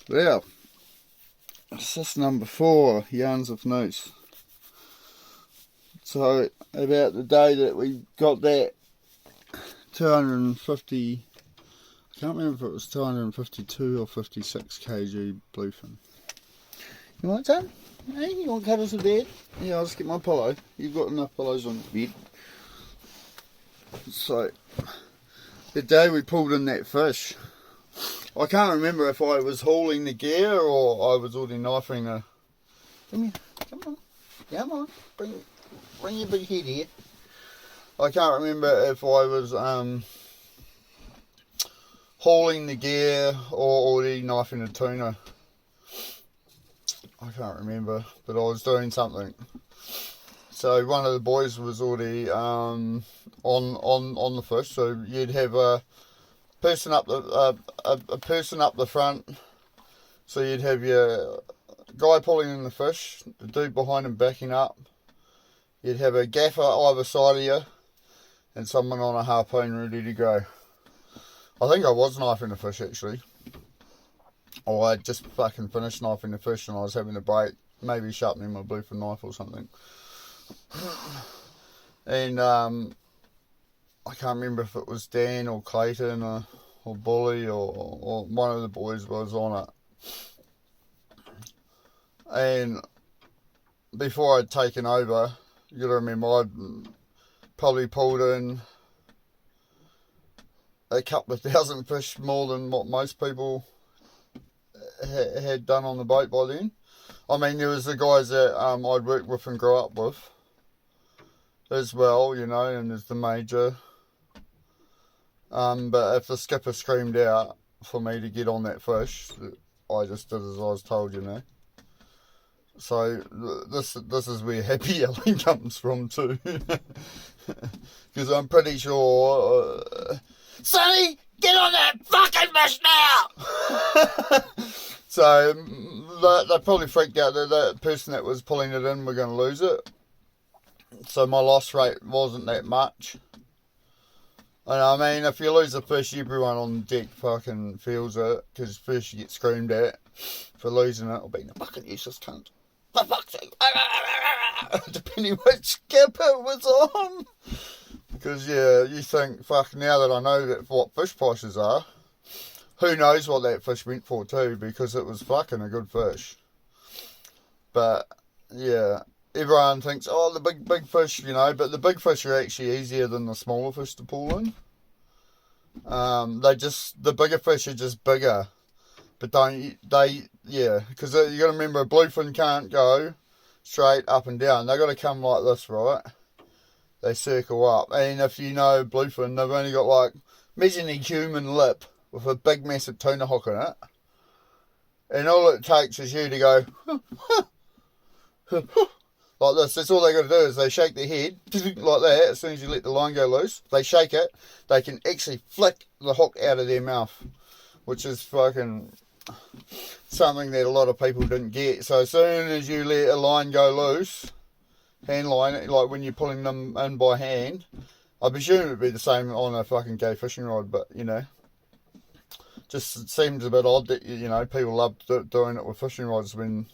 Well, it's just number 4, Yarns with Noose. So, about the day that we got that 250, I can't remember if it was 252 or 56 kg bluefin. You want some? Hey, you want cuddles with Dad? Yeah, I'll just get my pillow. You've got enough pillows on the bed. So, the day we pulled in that fish, I can't remember if I was hauling the gear or I was already knifing a... Come here, come on, bring your big head here. I can't remember if I was hauling the gear or already knifing a tuna. I can't remember, but I was doing something. So one of the boys was already on the fish. So you'd have a person up a person up the front. So you'd have your guy pulling in the fish, the dude behind him backing up. You'd have a gaffer either side of you, and someone on a harpoon ready to go. I think I was knifing the fish actually. Or I just fucking finished knifing the fish and I was having a break, maybe sharpening my bluefin knife or something. And I can't remember if it was Dan or Clayton or Bully or one of the boys was on it. And before I'd taken over, you gotta remember I'd probably pulled in a couple of thousand fish more than what most people had done on the boat by then. I mean, there was the guys that I'd worked with and grew up with as well, you know, and there's the major. But if the skipper screamed out for me to get on that fish, I just did as I was told, you know. So this is where happy yelling comes from too, because I'm pretty sure, Sonny, get on that fucking fish now. So they probably freaked out that the person that was pulling it in were going to lose it. So my loss rate wasn't that much. And I mean, if you lose a fish, everyone on deck fucking feels it, because first you get screamed at for losing it or being a fucking useless cunt. For fuck's sake. Depending which skipper it was on. Because yeah, you think, fuck, now that I know that what fish prices are, who knows what that fish went for too, because it was fucking a good fish. But yeah, everyone thinks, oh, the big fish, you know, but the big fish are actually easier than the smaller fish to pull in. The bigger fish are just bigger. But yeah, because you got to remember, a bluefin can't go straight up and down. They got to come like this, right? They circle up. And if you know bluefin, they've only got like, imagine a human lip with a big massive tuna hook in it. And all it takes is you to go like this. That's all they got to do, is they shake their head like that. As soon as you let the line go loose, they shake it. They can actually flick the hook out of their mouth, which is fucking something that a lot of people didn't get. So as soon as you let a line go loose, hand line, like when you're pulling them in by hand, I presume it'd be the same on a fucking gay fishing rod, but you know, just seems a bit odd that, you know, people love doing it with fishing rods when,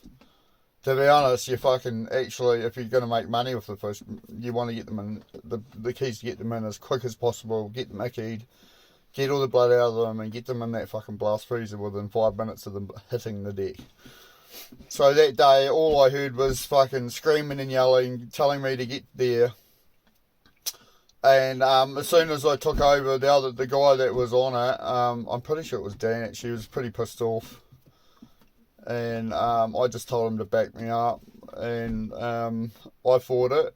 to be honest, you fucking actually, if you're going to make money with the fish, you want to get them in, the key is to get them in as quick as possible, get them ickied, get all the blood out of them and get them in that fucking blast freezer within 5 minutes of them hitting the deck. So that day, all I heard was fucking screaming and yelling, telling me to get there. And as soon as I took over, the guy that was on it, I'm pretty sure it was Dan, actually, was pretty pissed off. And I just told him to back me up, and I fought it.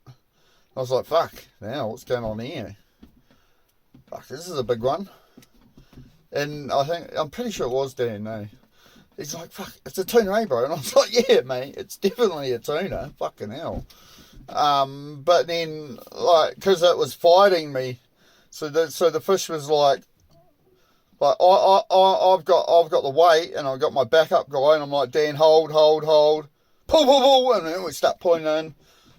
I was like, fuck, now what's going on here? Fuck, this is a big one. And I'm pretty sure it was Dan, no. He's like, fuck, it's a tuna, eh, bro? And I was like, yeah, mate, it's definitely a tuna. Fucking hell. But then, like, because it was fighting me, so the fish was like I've got the weight, and I've got my backup guy, and I'm like, Dan, hold, pull, and then we start pulling in.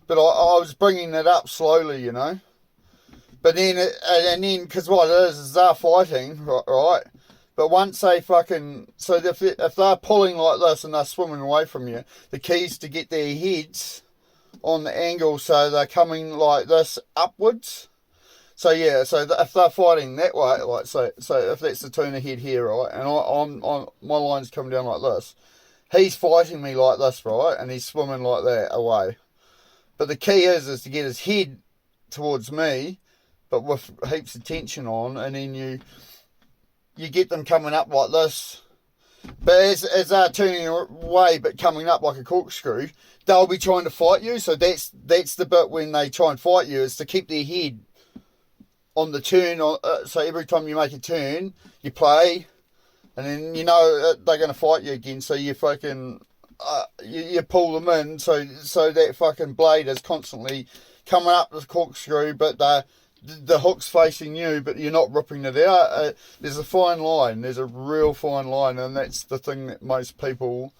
But I was bringing it up slowly, you know. But then, because what it is they're fighting, right? But once they fucking... So if they're pulling like this and they're swimming away from you, the key is to get their heads on the angle so they're coming like this upwards. So yeah, so if they're fighting that way, like so if that's the tuna head here, right, and I'm my line's coming down like this, he's fighting me like this, right, and he's swimming like that away. But the key is to get his head towards me, but with heaps of tension on, and then you get them coming up like this. But as they're turning away but coming up like a corkscrew, they'll be trying to fight you. So that's the bit when they try and fight you, is to keep their head on the turn. So every time you make a turn, you play, and then you know they're going to fight you again. So you fucking you pull them in. So that fucking blade is constantly coming up the corkscrew, but the hook's facing you, but you're not ripping it out. There's a fine line. There's a real fine line, and that's the thing that most people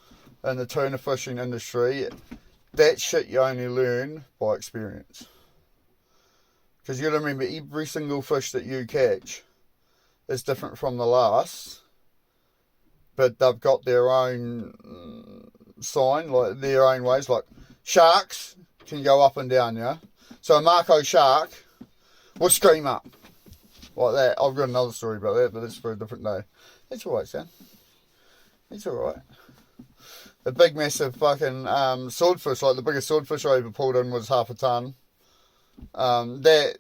in the tuna fishing industry, that shit you only learn by experience. Because you got to remember, every single fish that you catch is different from the last, but they've got their own sign, like their own ways. Like sharks can go up and down, yeah. So a Marco shark will scream up like that. I've got another story about that, but it's for a different day. That's alright, Sam. It's alright. A big massive fucking swordfish, like the biggest swordfish I ever pulled in was 1/2 ton. They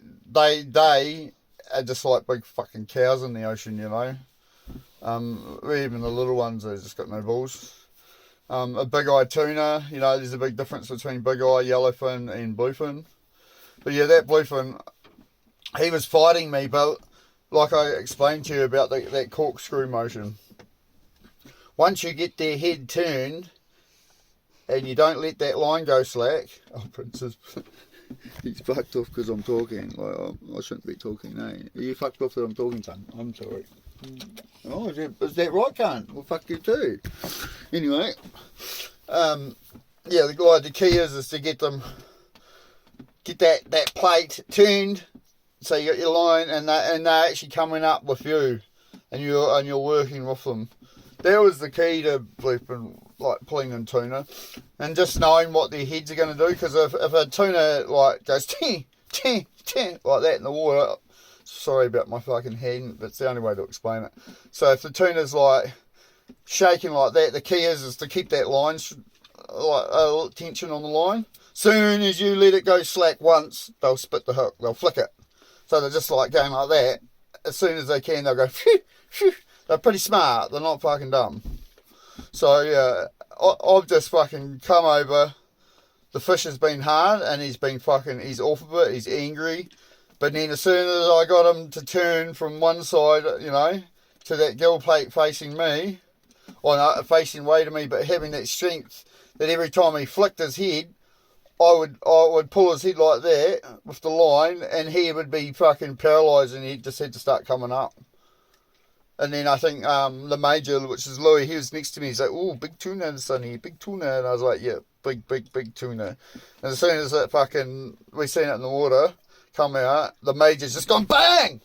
are just like big fucking cows in the ocean, you know. Even the little ones, they just got no balls. A big-eyed tuna, you know, there's a big difference between big-eye, yellowfin and bluefin. But yeah, that bluefin, he was fighting me, but like I explained to you about that corkscrew motion. Once you get their head turned and you don't let that line go slack. Oh, Princess, he's fucked off because I'm talking. Like, I shouldn't be talking, eh? Are you fucked off that I'm talking, son? I'm sorry. Oh, is that right, cunt? Well, fuck you too. Anyway, yeah, the key is to get that plate turned, so you got your line, and they're actually coming up with you, and you're working with them. That was the key to like pulling in tuna, and just knowing what their heads are going to do. Because if a tuna like goes ting ting ting like that in the water, sorry about my fucking hand, but it's the only way to explain it. So if the tuna's like shaking like that, the key is to keep that line like tension on the line. Soon as you let it go slack once, they'll spit the hook, they'll flick it. So they're just like going like that. As soon as they can, they'll go phew, phew. They're pretty smart, they're not fucking dumb. So yeah, I've just fucking come over. The fish has been hard, and he's off of it, he's angry. But then as soon as I got him to turn from one side, you know, to that gill plate facing me, or no, facing way to me, but having that strength that every time he flicked his head, I would pull his head like that with the line, and he would be fucking paralysed, and he just had to start coming up. And then I think the major, which is Louis, he was next to me. He's like, "Oh, big tuna, Sonny, big tuna." And I was like, "Yeah, big tuna." And as soon as we seen it in the water come out, the major's just gone bang,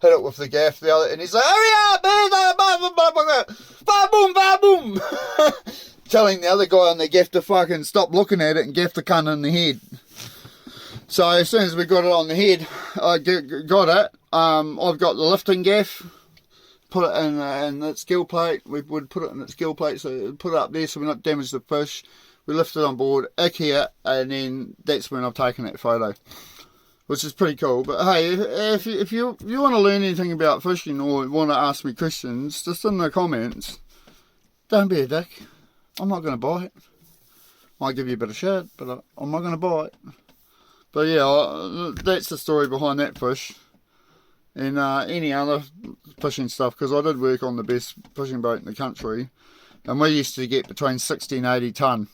hit it with the gaff. And he's like, "Hurry up, man! Ba boom, ba boom!" Telling the other guy on the gaff to fucking stop looking at it and gaff the cunt in the head. So as soon as we got it on the head, I got it. I've got the lifting gaff. Put it in its gill plate. We would put it in its gill plate, so put it up there so we not damage the fish. We lift it on board, ick here, and then that's when I've taken that photo, which is pretty cool. But hey, if you want to learn anything about fishing or want to ask me questions, just in the comments, don't be a dick. I'm not going to buy it. Might give you a bit of shit, but I'm not going to buy it. But yeah, that's the story behind that fish. And any other fishing stuff, because I did work on the best fishing boat in the country, and we used to get between 60 and 80 tonne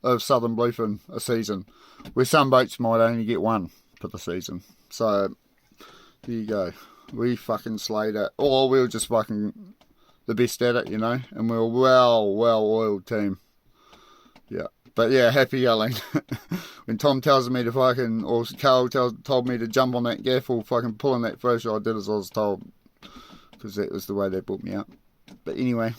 of southern bluefin a season, where some boats might only get one for the season. So there you go, we fucking slayed it, or we were just fucking the best at it, you know, and we were well oiled team. Yeah. But yeah, happy yelling. When Tom tells me to fucking, or Carl told me to jump on that gaff or fucking pull on that fish, I did as I was told. Because that was the way they brought me up. But anyway,